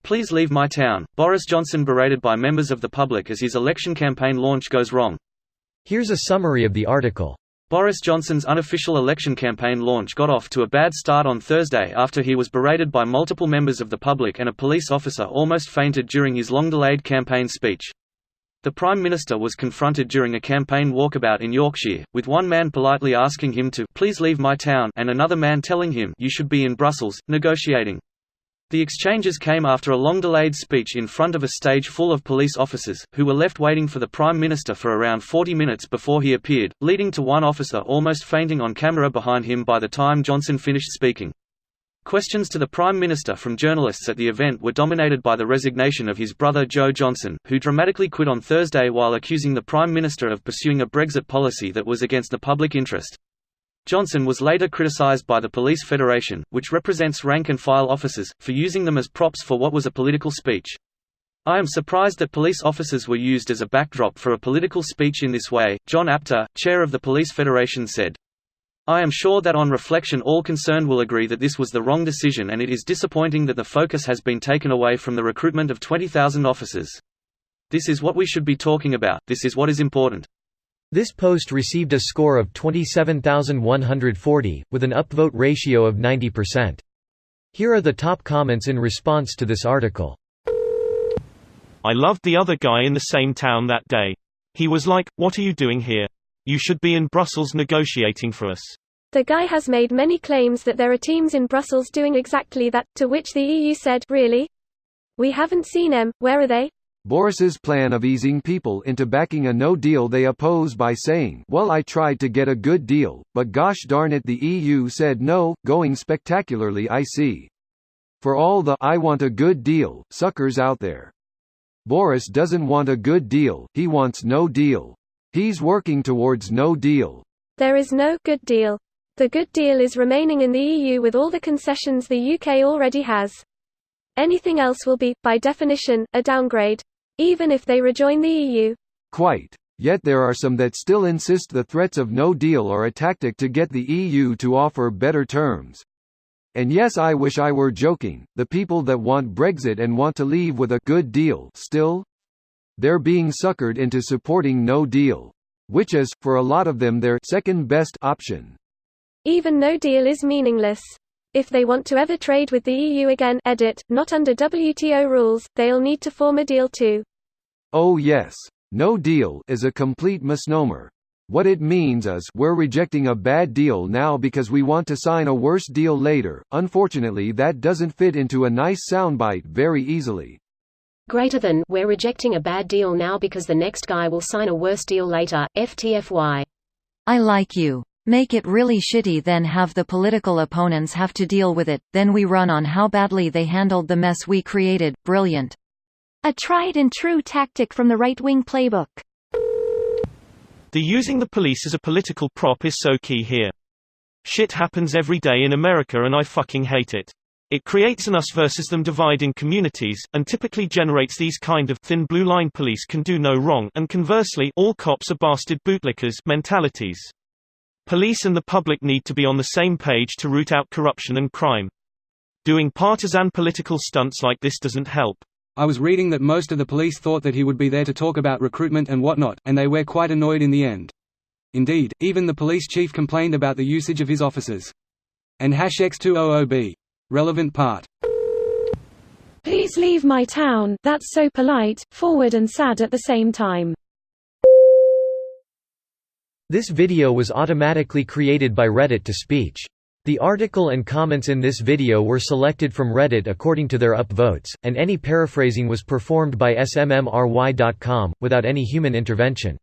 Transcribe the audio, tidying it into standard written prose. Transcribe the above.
Please leave my town. Boris Johnson berated by members of the public as his election campaign launch goes wrong. Here's a summary of the article. Boris Johnson's unofficial election campaign launch got off to a bad start on Thursday after he was berated by multiple members of the public and a police officer almost fainted during his long-delayed campaign speech. The Prime Minister was confronted during a campaign walkabout in Yorkshire, with one man politely asking him to "please leave my town" and another man telling him "you should be in Brussels, negotiating." The exchanges came after a long-delayed speech in front of a stage full of police officers, who were left waiting for the Prime Minister for around 40 minutes before he appeared, leading to one officer almost fainting on camera behind him by the time Johnson finished speaking. Questions to the Prime Minister from journalists at the event were dominated by the resignation of his brother Joe Johnson, who dramatically quit on Thursday while accusing the Prime Minister of pursuing a Brexit policy that was against the public interest. Johnson was later criticised by the Police Federation, which represents rank-and-file officers, for using them as props for what was a political speech. "I am surprised that police officers were used as a backdrop for a political speech in this way," John Apter, chair of the Police Federation said. "I am sure that on reflection all concerned will agree that this was the wrong decision, and it is disappointing that the focus has been taken away from the recruitment of 20,000 officers. This is what we should be talking about, this is what is important." This post received a score of 27,140, with an upvote ratio of 90%. Here are the top comments in response to this article. "I loved the other guy in the same town that day. He was like, 'What are you doing here? You should be in Brussels negotiating for us.' The guy has made many claims that there are teams in Brussels doing exactly that, to which the EU said, 'Really? We haven't seen them, where are they?'" Boris's plan of easing people into backing a no-deal they oppose by saying, "Well, I tried to get a good deal, but gosh darn it, the EU said no," going spectacularly I see. For all the "I want a good deal" suckers out there. Boris doesn't want a good deal, he wants no deal. He's working towards no deal. There is no good deal. The good deal is remaining in the EU with all the concessions the UK already has. Anything else will be, by definition, a downgrade, even if they rejoin the EU. Quite. Yet there are some that still insist the threats of no deal are a tactic to get the EU to offer better terms. And yes, I wish I were joking, the people that want Brexit and want to leave with a good deal still? They're being suckered into supporting no deal. Which is, for a lot of them, their second best option. Even no deal is meaningless. If they want to ever trade with the EU again, edit, not under WTO rules, they'll need to form a deal too. Oh yes. No deal is a complete misnomer. What it means is, we're rejecting a bad deal now because we want to sign a worse deal later. Unfortunately, that doesn't fit into a nice soundbite very easily. Greater than, we're rejecting a bad deal now because the next guy will sign a worse deal later, FTFY. I like you. Make it really shitty, then have the political opponents have to deal with it, then we run on how badly they handled the mess we created. Brilliant. A tried and true tactic from the right-wing playbook. The using the police as a political prop is so key here. Shit happens every day in America and I fucking hate it. It creates an us versus them divide in communities, and typically generates these kind of thin blue line police can do no wrong and conversely all cops are bastard bootlickers mentalities. Police and the public need to be on the same page to root out corruption and crime. Doing partisan political stunts like this doesn't help. I was reading that most of the police thought that he would be there to talk about recruitment and whatnot, and they were quite annoyed in the end. Indeed, even the police chief complained about the usage of his officers. And #X200B. Relevant part. Please leave my town. That's so polite, forward and sad at the same time. This video was automatically created by Reddit to speech. The article and comments in this video were selected from Reddit according to their upvotes, and any paraphrasing was performed by smmry.com, without any human intervention.